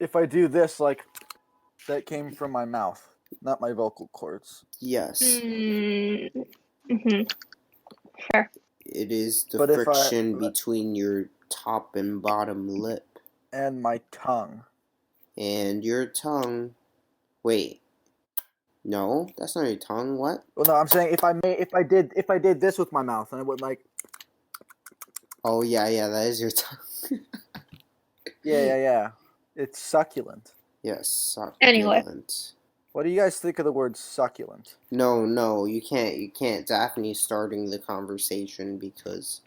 if I do this, like, that came from my mouth, not my vocal cords. Yes. Mm-hmm. Sure. It is the But if I- friction between your top and bottom lip. And my tongue. And your tongue. Wait. No, that's not your tongue. What? Well, no, I'm saying if I did this with my mouth, and I would like. Oh yeah, that is your tongue. Yeah. It's succulent. Yes, succulent. Anyway. What do you guys think of the word succulent? No, you can't. Daphne's starting the conversation because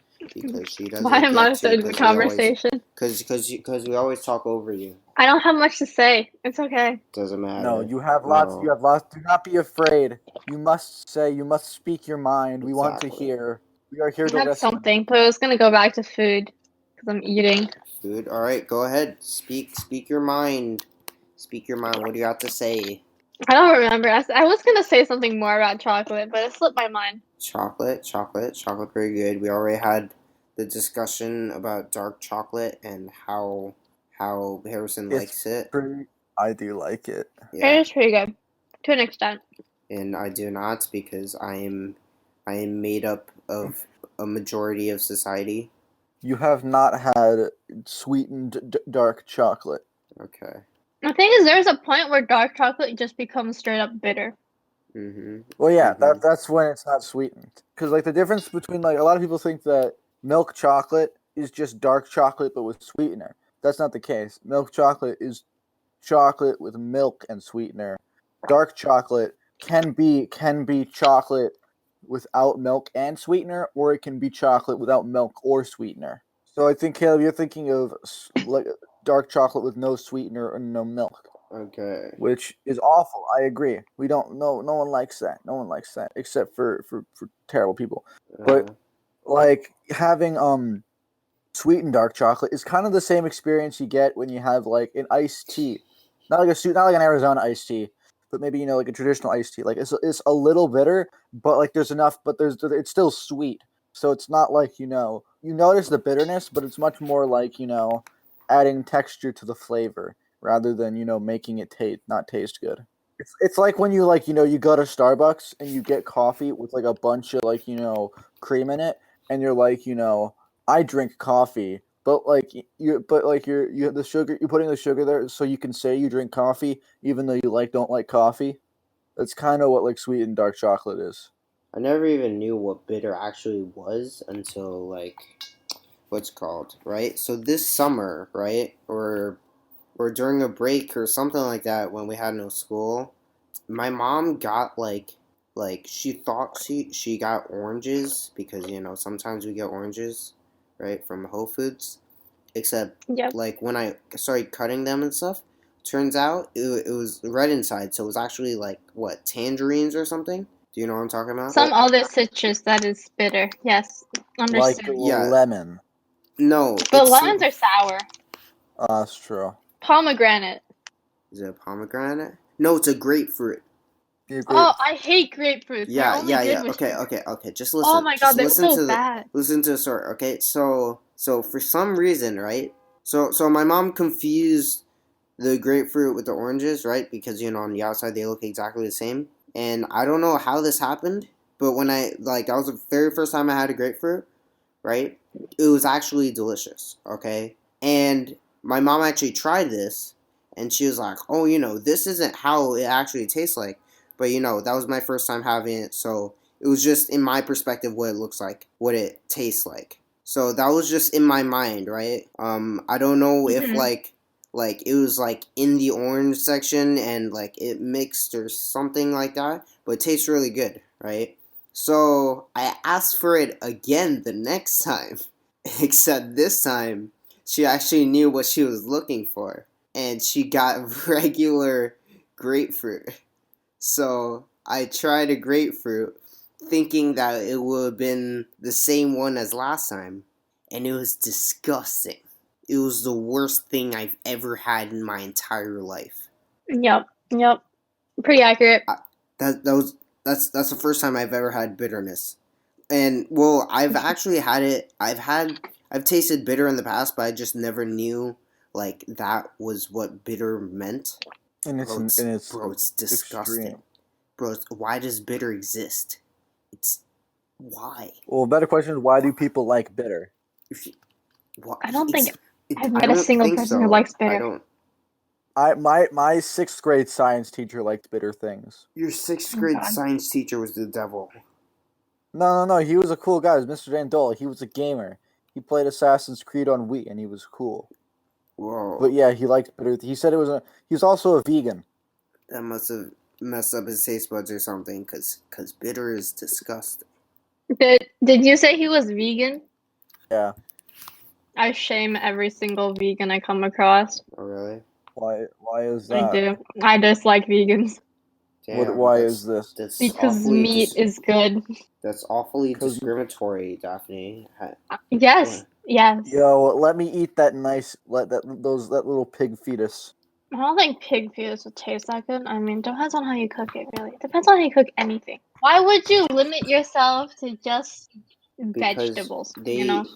she doesn't. Why am I get starting the conversation? Because we always talk over you. I don't have much to say. It's okay. Doesn't matter. No, you have lots. No. You have lots. Do not be afraid. You must say. You must speak your mind. We want to Exactly. hear. We are here I to had listen. something, but I was gonna go back to food because I'm eating. Food. All right, go ahead. Speak your mind. Speak your mind. What do you got to say? I don't remember. I was gonna say something more about chocolate, but it slipped my mind. Chocolate, very good. We already had the discussion about dark chocolate and how Harrison likes it. I do like it. Yeah. It is pretty good, to an extent. And I do not, because I am made up of a majority of society. You have not had sweetened dark chocolate. Okay. The thing is, there's a point where dark chocolate just becomes straight up bitter. Mm-hmm. Well, yeah, Mhm. that's when it's not sweetened. Because like the difference between like a lot of people think that milk chocolate is just dark chocolate but with sweetener. That's not the case. Milk chocolate is chocolate with milk and sweetener. Dark chocolate can be chocolate without milk and sweetener, or it can be chocolate without milk or sweetener. So I think, Caleb, you're thinking of like dark chocolate with no sweetener and no milk. Okay. Which is awful. I agree. We don't. No one likes that. No one likes that except for terrible people. But like having sweetened dark chocolate is kind of the same experience you get when you have like an iced tea, not like an Arizona iced tea, but maybe like a traditional iced tea. Like it's a little bitter, but like there's enough. But it's still sweet. So it's not like you notice the bitterness, but it's much more like adding texture to the flavor rather than making it not taste good. It's like when you you go to Starbucks and you get coffee with like a bunch of cream in it, and you're like I drink coffee, but you're the sugar, you're putting the sugar there so you can say you drink coffee even though you don't like coffee. That's kind of what like sweet and dark chocolate is. I never even knew what bitter actually was until what's called, right? So this summer, right, or during a break or something like that, when we had no school, my mom got she thought she got oranges, because sometimes we get oranges, right, from Whole Foods, except Yep. when I started cutting them and stuff, turns out it was red inside, so it was actually tangerines or something. Do you know what I'm talking about? Some other citrus that is bitter. Yes, Like understand. Yeah. lemon. No, But lemons are sour. That's true. Pomegranate. Is it a pomegranate? No, it's a grapefruit. Oh, I hate grapefruits. They're Yeah. only good with sugar. Okay. Just listen. Oh my god, they're listen so to bad. Listen to the story. Okay, so for some reason, right? So my mom confused the grapefruit with the oranges, right? Because on the outside they look exactly the same. And I don't know how this happened, but when that was the very first time I had a grapefruit, right? It was actually delicious, okay? And my mom actually tried this, and she was like, "Oh, this isn't how it actually tastes like." But that was my first time having it, so it was just in my perspective what it looks like, what it tastes like. So that was just in my mind, right? I don't know if it was in the orange section and it mixed or something like that, but it tastes really good, right? So I asked for it again the next time, except this time she actually knew what she was looking for, and she got regular grapefruit. So I tried a grapefruit thinking that it would have been the same one as last time, and it was disgusting. It was the worst thing I've ever had in my entire life. Yep. Pretty accurate. That's the first time I've ever had bitterness. And I've actually had it. I've tasted bitter in the past, but I just never knew like that was what bitter meant. And it's Bro, it's disgusting. extreme. Bro, why does bitter exist? Why? Well, a better question is, why do people like bitter? I don't think I've met a single person who likes bitter. My 6th grade science teacher liked bitter things. Your 6th grade science teacher was the devil. No. He was a cool guy. It was Mr. Dandola. He was a gamer. He played Assassin's Creed on Wii, and he was cool. Whoa. But yeah, he liked bitter. He said he was also a vegan. That must have messed up his taste buds or something, because bitter is disgusting. Did you say he was vegan? Yeah. I shame every single vegan I come across. Oh, really? Why is that? I do. I dislike vegans. Damn, why is this? Because meat is good. That's awfully discriminatory, Daphne. Yes. Yo, let me eat that little pig fetus. I don't think pig fetus would taste that good. I mean, depends on how you cook it, really. Depends on how you cook anything. Why would you limit yourself to just vegetables,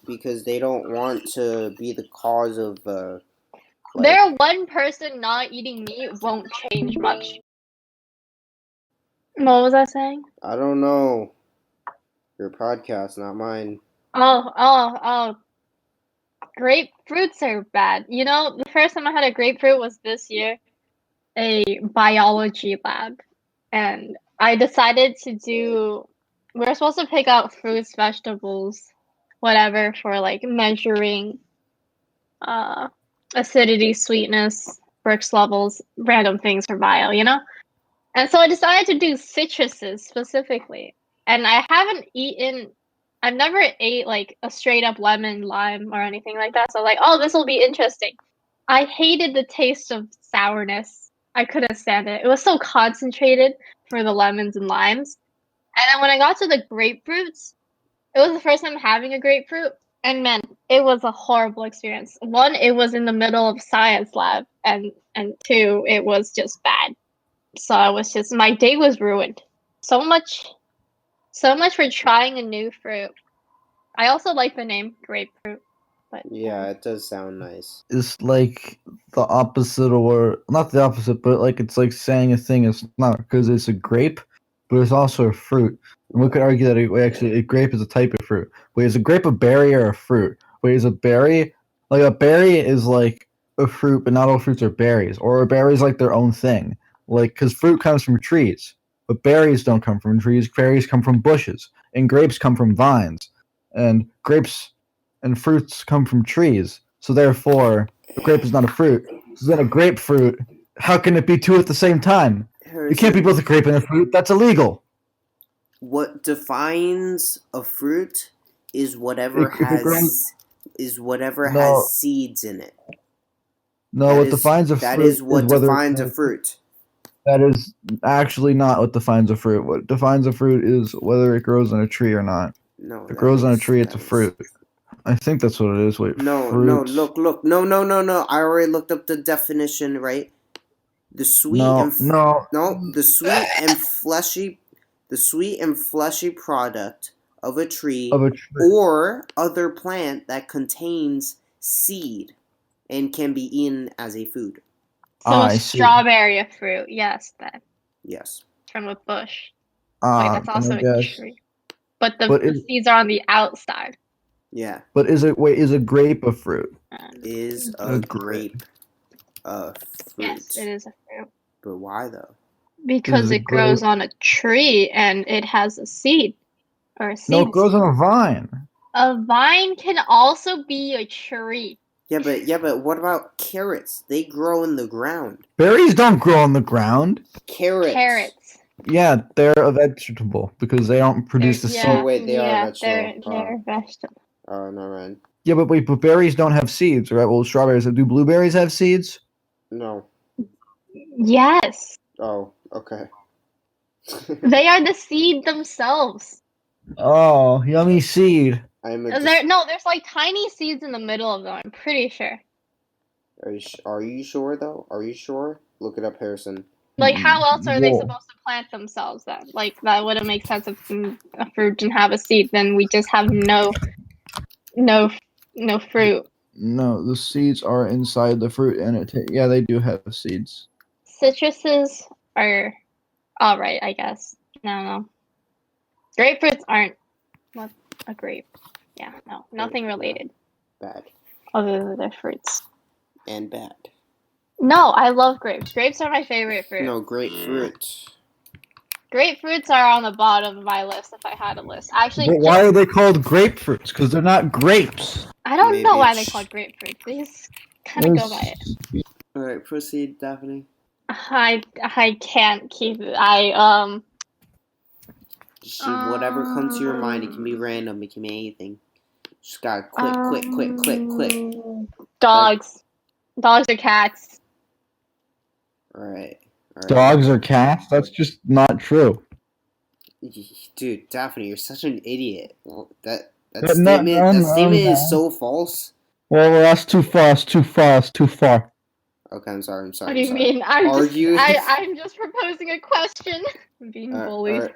Because they don't want to be the cause of, Their one person not eating meat won't change much. What was I saying? I don't know. Your podcast, not mine. Oh. Grapefruits are bad. The first time I had a grapefruit was this year, a biology lab. And I decided we're supposed to pick out fruits, vegetables, whatever, for like measuring acidity, sweetness, Brix levels, random things for bio, And so I decided to do citruses specifically. And I've never ate like a straight up lemon, lime, or anything like that. So this will be interesting. I hated the taste of sourness. I couldn't stand it. It was so concentrated for the lemons and limes. And then when I got to the grapefruits, it was the first time having a grapefruit. And man, it was a horrible experience. One, it was in the middle of science lab. And two, it was just bad. So my day was ruined. So much for trying a new fruit. I also like the name grapefruit. But yeah, it does sound nice. It's like the opposite, or not the opposite, but like it's like saying a thing is not, because it's a grape, but it's also a fruit. And we could argue that a grape is a type of fruit. Wait, is a grape a berry or a fruit? Wait, is a berry like a berry is like a fruit, but not all fruits are berries, or a berry is like their own thing. Like, because fruit comes from trees, but berries don't come from trees. Berries come from bushes, and grapes come from vines, and grapes and fruits come from trees. So therefore, a grape is not a fruit. So then a grapefruit, how can it be two at the same time? You can't be both a grape and a fruit. That's illegal. What defines a fruit is whatever has seeds in it. No, what defines a fruit that is what defines a fruit. That is actually not what defines a fruit. What defines a fruit is whether it grows on a tree or not. No, if it grows on a tree, it's a fruit. I think that's what it is. Wait, no, look. No. I already looked up the definition, right? The sweet and fleshy product of a tree or other plant that contains seed and can be eaten as a food. So a strawberry, a fruit, yes, then. Yes. From a bush. Wait, that's also a tree. But the seeds are on the outside. Yeah. But is a grape a fruit? Is a grape a fruit? Yes, it is a fruit. But why though? Because it grows on a tree and it has a seed. Or a seed. No, it grows on a vine. A vine can also be a tree. Yeah, but what about carrots? They grow in the ground. Berries don't grow on the ground. Carrots. Yeah, they're a vegetable because they don't produce the seed. Oh wait, they are a vegetable. They're a vegetable. Oh, no, right. Yeah, but berries don't have seeds, right? Well, strawberries. Do blueberries have seeds? No. Yes. Oh, okay. They are the seed themselves. Oh, yummy seed. There's like tiny seeds in the middle of them. I'm pretty sure. Are you sure though? Are you sure? Look it up, Harrison. Like, how else are they supposed to plant themselves then? Like, that wouldn't make sense if a fruit didn't have a seed. Then we just have no fruit. No, the seeds are inside the fruit, and yeah, they do have seeds. Citruses are all right, I guess. No. Grapefruits aren't. What a grape? Yeah, no, nothing related. Bad. Other than their fruits. And bad. No, I love grapes. Grapes are my favorite fruit. No, grapefruit. Grapefruits are on the bottom of my list if I had a list. Actually, But why are they called grapefruits? Because they're not grapes. I don't Maybe know why they it's- call grapefruits. They just kind of go by it. Alright, proceed, Daphne. I can't keep it. Just whatever comes to your mind. It can be random. It can be anything. Just gotta quick. Dogs. Dogs or cats. Alright. Dogs or cats? That's just not true. Dude, Daphne, you're such an idiot. Well, that But statement is so false. Well, that's too far. That's too far. That's too far. Okay, I'm sorry. What do you mean? Argue? I'm just proposing a question. I'm being bullied.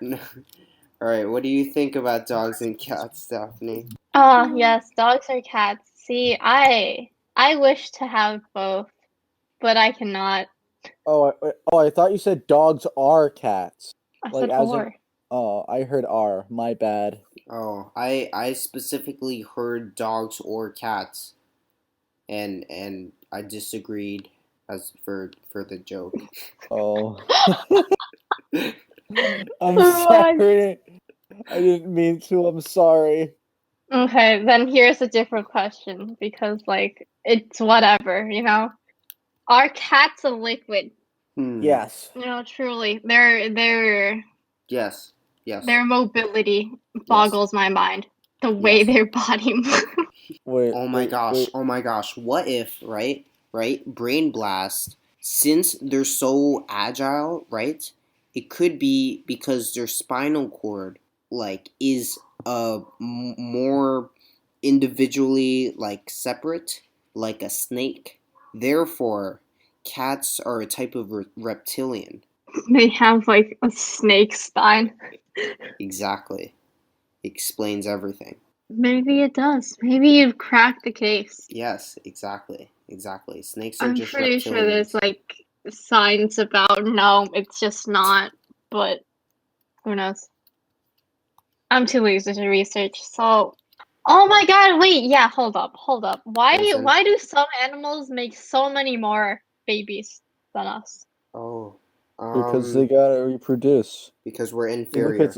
Alright, what do you think about dogs and cats, Daphne? Oh, yes, dogs or cats. See, I wish to have both, but I cannot. I thought you said dogs are cats. I Like, said as in- or. Oh, I heard R. My bad. Oh, I specifically heard dogs or cats, and I disagreed as for the joke. Oh. I'm What? sorry. I didn't mean to. I'm sorry. Okay, then here's a different question because, like, it's whatever, you know? Are cats a liquid? Yes. You know, truly. Their Yes. mobility boggles my mind. The way Yes. their body moves. Wait. Oh my gosh. wait. Oh my gosh. What if, right? Brain blast. Since they're so agile, right? It could be because their spinal cord, like, is more individually, like, separate, like a snake. Therefore, cats are a type of reptilian. They have, like, a snake spine. Exactly. Explains everything. Maybe it does. Maybe you've cracked the case. Yes, exactly. Snakes are I'm just pretty reptilians. sure there's, like, signs about no, it's just not, but who knows? I'm too lazy to research, so... Oh my god, wait, yeah, hold up. Why Listen. do some animals make so many more babies than us? Oh. Because they gotta reproduce. Because we're Look inferior. at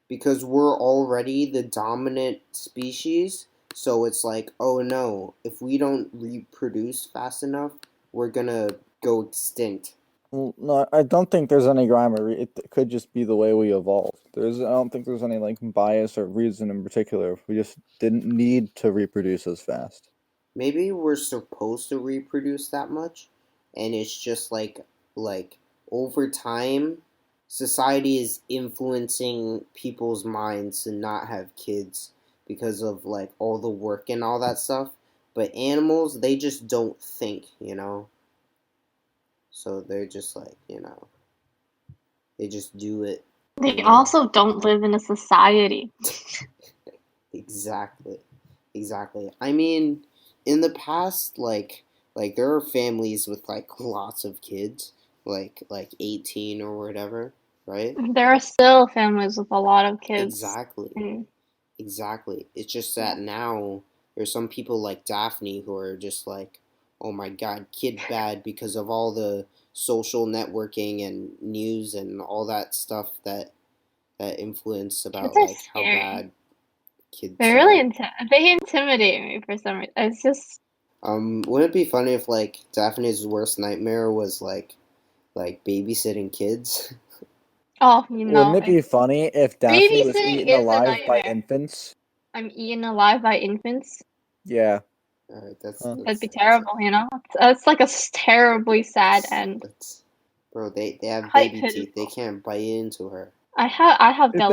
Because we're already the dominant species, so it's like, oh no, if we don't reproduce fast enough, we're gonna go extinct. no, I don't think there's any rhyme or it could just be the way we evolved. I don't think there's any like bias or reason in particular. We just didn't need to reproduce as fast. Maybe we're supposed to reproduce that much, and it's just like over time, society is influencing people's minds to not have kids because of like all the work and all that stuff. But animals, they just don't think, you know? So they're just like, you know, they just do it. They also don't live in a society. Exactly. I mean, in the past, like there are families with like lots of kids, like 18 or whatever, right? There are still families with a lot of kids. Exactly. It's just that now there's some people like Daphne who are just like, oh my god, kid bad because of all the social networking and news and all that stuff that influence about Kids are like how scary. bad kids They are. really they intimidate me for some reason. It's just Wouldn't it be funny if like Daphne's worst nightmare was like babysitting kids? Wouldn't it be funny if Daphne was babysitting eaten is a alive by nightmare. infants? I'm eaten alive by infants. Yeah. Alright, That'd be terrible, you know? It's like a terribly sad end. Bro, they have Quite baby teeth. They pitiful. can't bite into her. I have If delicate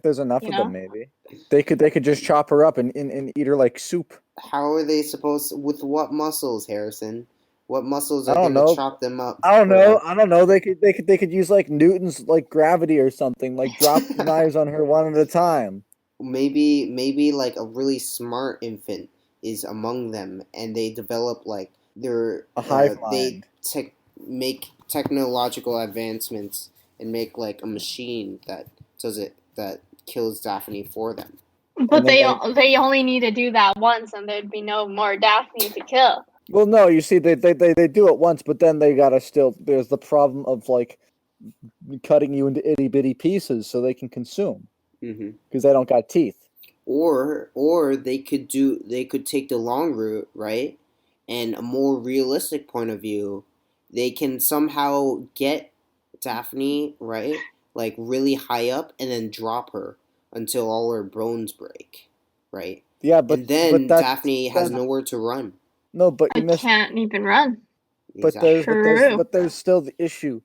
there's enough you of know? them, maybe they could just chop her up and eat her like soup. How are they supposed with what muscles, Harrison? What muscles I are don't gonna know. chop them up? I don't know. They could use like Newton's like gravity or something. Like drop knives on her one at a time. Maybe like a really smart infant is among them, and they develop like their A hive they mind. make technological advancements and make like a machine that does it that kills Daphne for them. But then they only need to do that once, and there'd be no more Daphne to kill. Well, no, you see, they do it once, but then they gotta still. There's the problem of like cutting you into itty bitty pieces so they can consume because they don't got teeth. Or they could take the long route, right? And a more realistic point of view, they can somehow get Daphne, right? Like really high up and then drop her until all her bones break, right? Yeah, but and then that's Daphne has nowhere to run. no, but you I missed. can't even run. But True. there's still the issue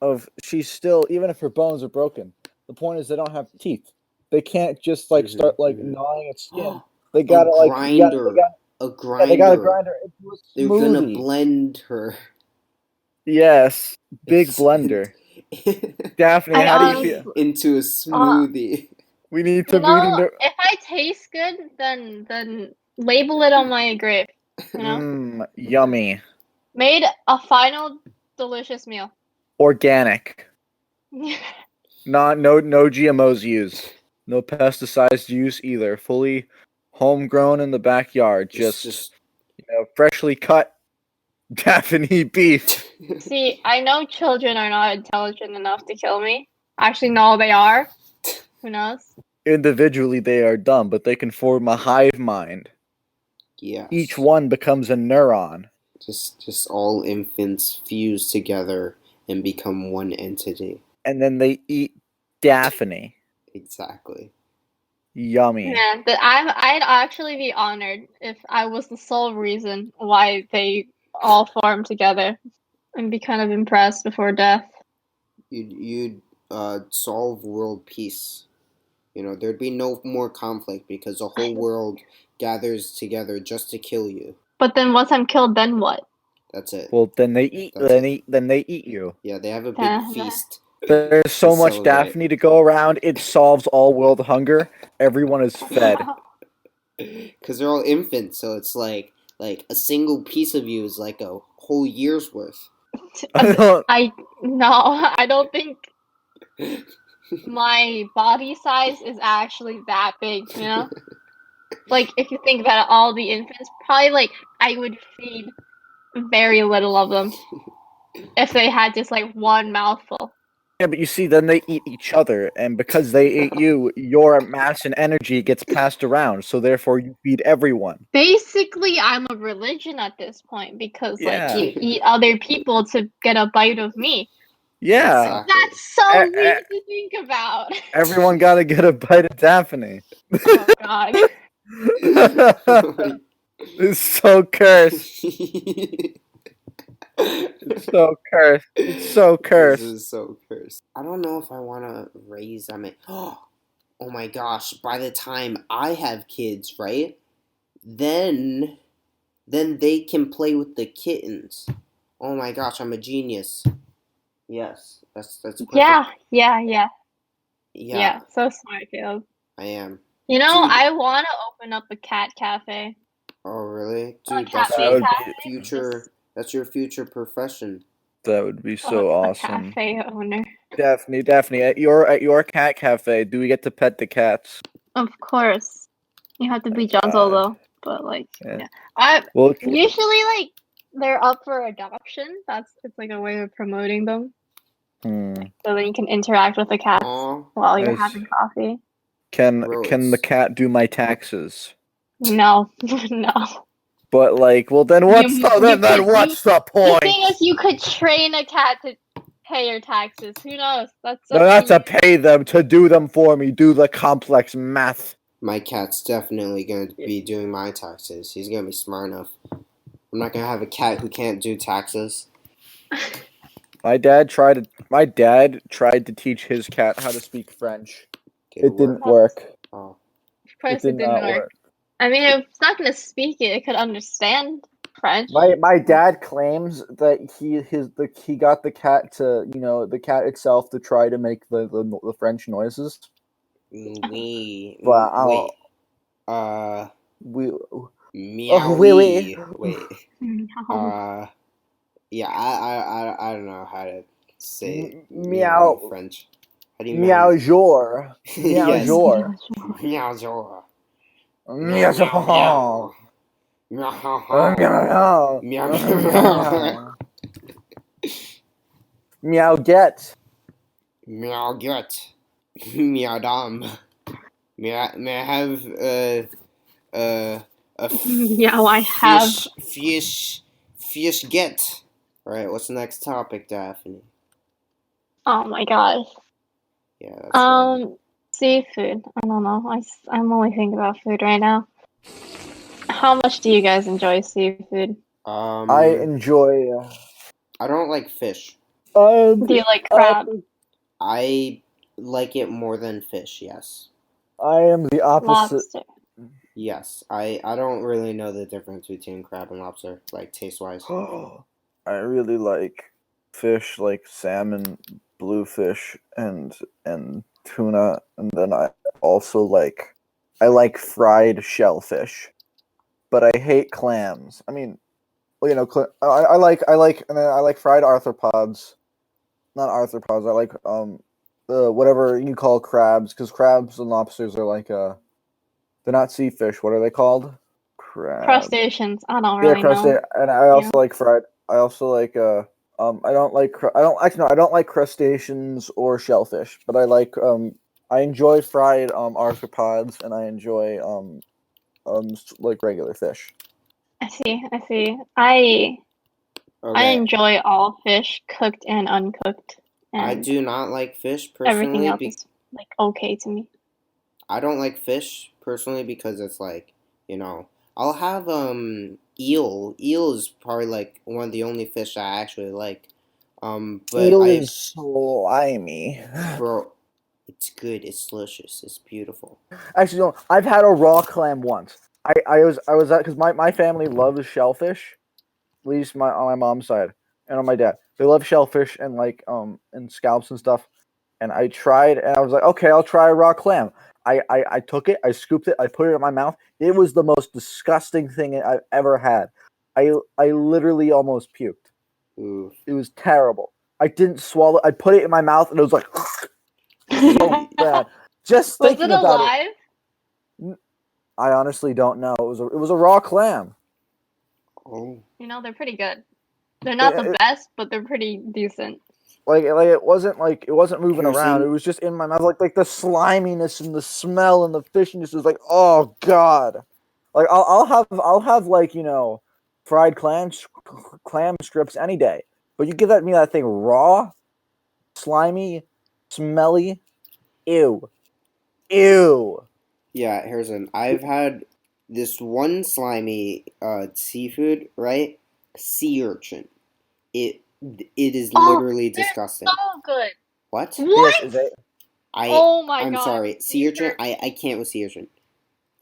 of she's still, even if her bones are broken. The point is they don't have teeth. They can't just like start like gnawing at skin. They gotta like a they gotta grinder. grind her into a They're gonna smoothie. blend her. Yes, big blender. Daphne, how do you feel? Into a smoothie. We need You to. know, if I taste good, then label it on my grave. You know, Yummy. made a final delicious meal. Organic. No GMOs used. No pesticides used either. Fully homegrown in the backyard. Just freshly cut Daphne beef. See, I know children are not intelligent enough to kill me. Actually, no, they are. Who knows? Individually, they are dumb, but they can form a hive mind. Yes. Each one becomes a neuron. Just all infants fuse together and become one entity. And then they eat Daphne. Exactly. Yummy. Yeah, but I'd actually be honored if I was the sole reason why they all formed together, and be kind of impressed before death. You'd solve world peace. You know, there'd be no more conflict because the whole world gathers together just to kill you. But then once I'm killed, then what? That's it. Well, then they eat. Then they eat you. Yeah, they have a big feast. There's so much Daphne to go around. It solves all world hunger. Everyone is fed. Because they're all infants, so it's like a single piece of you is like a whole year's worth. I don't think my body size is actually that big, you know? Like, if you think about it, all the infants, probably, like, I would feed very little of them if they had just, like, one mouthful. Yeah, but you see, then they eat each other, and because they ate you, your mass and energy gets passed around, so therefore you feed everyone. Basically, I'm a religion at this point, because, Yeah. like, you eat other people to get a bite of me. Yeah. Exactly. That's so weird to think about. Everyone gotta get a bite of Daphne. Oh, God. It's so cursed. It's so cursed. It's so cursed. This is so cursed. I don't know if I want to raise them. Oh my gosh! By the time I have kids, right? Then they can play with the kittens. Oh my gosh! I'm a genius. Yes, that's perfect. Yeah. So smart, Caleb. I am. You know, Dude. I want to open up a cat cafe. Oh really, dude? That's your future profession. That would be so awesome. Cafe owner. Daphne, at your cat cafe, do we get to pet the cats? Of course. You have to be gentle though. But like, yeah. Usually like they're up for adoption. It's like a way of promoting them. So then you can interact with the cats while you're having coffee. Can the cat do my taxes? No. But like, well, then what's the point? The thing is, you could train a cat to pay your taxes. Who knows? Not to pay them, to do them for me. Do the complex math. My cat's definitely going to be doing my taxes. He's going to be smart enough. I'm not going to have a cat who can't do taxes. My dad tried to teach his cat how to speak French. It didn't work. Oh. Of course it didn't work. I mean, if it's not going to speak it, it could understand French. My dad claims that he got the cat to, the cat itself to try to make the French noises. We Meow. wait. Wait. Yeah, I don't know how to say meow in Meow. French. How do you Meow jour. Meow Yes. jour. Meow jour. Meow jour. Meow. Meow meow. Meow Meow meow. meow. Meow get. Meow gut. Meow dom. May I have a Yeah, I have. fish get. All right, what's the next topic, Daphne? Oh my gosh. Yeah, that's right. Seafood. I don't know. I'm only thinking about food right now. How much do you guys enjoy seafood? I enjoy. I don't like fish. Do you like crab? I like it more than fish. Yes. I am the opposite. Lobster? Yes. I don't really know the difference between crab and lobster, like taste wise. I really like fish, like salmon, bluefish, and tuna, and then I also like fried shellfish, but I hate clams. I mean, well, and then I like fried arthropods, not arthropods. I like the whatever you call crabs, because crabs and lobsters are they're not sea fish. What are they called? Crustaceans. I don't Yeah, really know. crustacean, and I also Yeah. like fried. I also like I don't like I don't actually no I don't like crustaceans or shellfish, but I enjoy fried arthropods, and I enjoy like regular fish. I see. I see. I Okay. enjoy all fish, cooked and uncooked, I and do not like fish everything personally. else is like okay to me. I don't like fish personally because it's like, I'll have eel. Eel is probably like one of the only fish I actually like. But Eel is slimy. bro, it's good. It's delicious. It's beautiful. Actually, no, I've had a raw clam once. I was at because my family loves shellfish, at least on my mom's side and on my dad. They love shellfish and and scallops and stuff. And I tried, and I was like, okay, I'll try a raw clam. I took it, I scooped it, I put it in my mouth. It was the most disgusting thing I've ever had. I literally almost puked. Ooh. It was terrible. I didn't swallow. I put it in my mouth, and it was like so bad. Just Was thinking it about alive? it, I honestly don't know. It was a raw clam. Oh. You know, they're pretty good. They're not the It- best, but they're pretty decent. like it wasn't moving around. It Kirsten? was just in my mouth, like the sliminess and the smell and the fishiness was like, oh god. Like I'll have like fried clam strips any day, but you give me that thing raw, slimy, smelly, ew, ew. Yeah, I've had this one slimy seafood, right? Sea urchin. It it is Oh, literally they're disgusting. so good. What? What? Yes, is it? Oh my I'm god. sorry, sea These urchin. are I can't with sea urchin.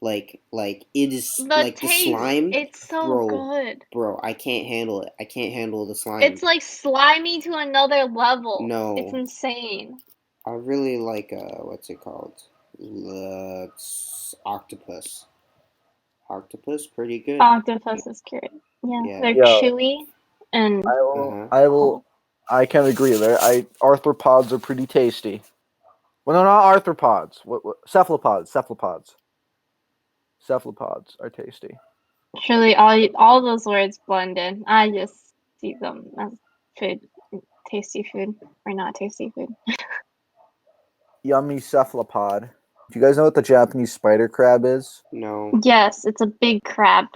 Like it is the like the taste. slime, It's so bro. good. Bro, I can't handle it. I can't handle the slime. It's like slimy to another level. It's No, insane. I really like what's it called? Octopus. Octopus, pretty good. Octopus is cute. Yeah, Yeah. they're Yeah, chewy and I will. Uh-huh. I will. cool. I can agree there. Arthropods are pretty tasty. Well, no, not arthropods. What cephalopods? Cephalopods are tasty. Truly, all those words blend in. I just see them as food, tasty food or not tasty food. Yummy cephalopod. Do you guys know what the Japanese spider crab is? No. Yes, it's a big crab.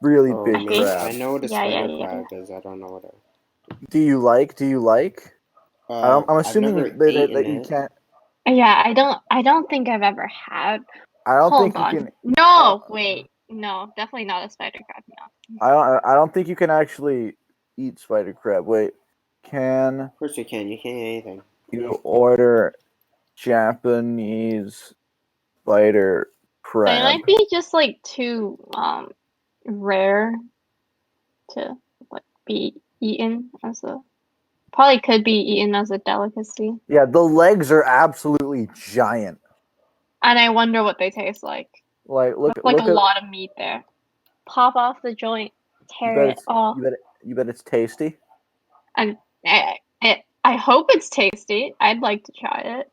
Really Oh, big maybe. crab. I know what a Yeah, yeah, spider yeah, crab is. I don't know what a. Do you like? I'm I've assuming never eaten that you it. can't. yeah. I don't think I've ever had. I don't Hold think you on. can. No, wait. No, definitely not a spider crab. No. I don't think you can actually eat spider crab. Wait, can Of course you can. You can't eat anything. you order Japanese spider But it crab? might be just like too rare to like be eaten as a probably could be eaten as a delicacy. Yeah, the legs are absolutely giant. And I wonder what they taste like. Like That's like a look at lot of meat there. pop off the joint, You tear bet it it's off. you bet it's tasty. And I hope it's tasty. I'd like to try it.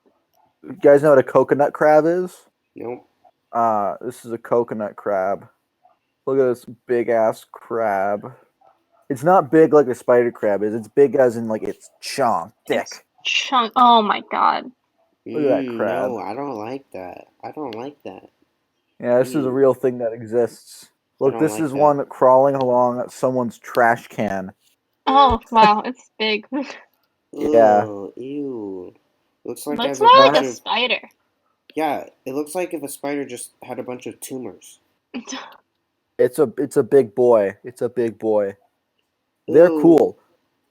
You guys know what a coconut crab is? Nope. This is a coconut crab. Look at this big ass crab. It's not big like a spider crab is. It's big as in like it's chunk thick. It's chunk. Oh my god. Look at that crab. No, I don't like that. I don't like that. Yeah, this is a real thing that exists. Look, don't this like is that. one crawling along someone's trash can. Oh wow, it's big. Yeah. Ugh, ew. Looks like it Looks has a more like bunch a of. spider. Yeah, it looks like if a spider just had a bunch of tumors. It's a big boy. It's a big boy. They're Ew. cool.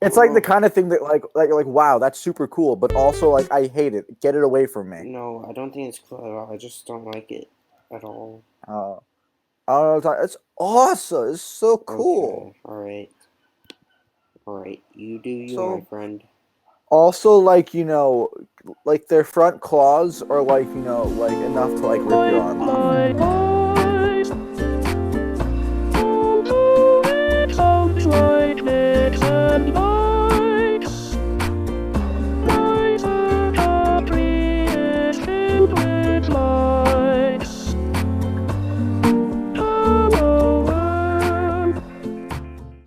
It's like the Ugh. kind of thing that like wow, that's super cool, but also like I hate it. Get it away from me. No, I don't think it's cool at all. I just don't like it at all. I don't know. It's awesome. It's so cool. Okay, alright. You do you, So- my friend. Also, like like their front claws are like like enough to like rip your arm off. Life are complete with love.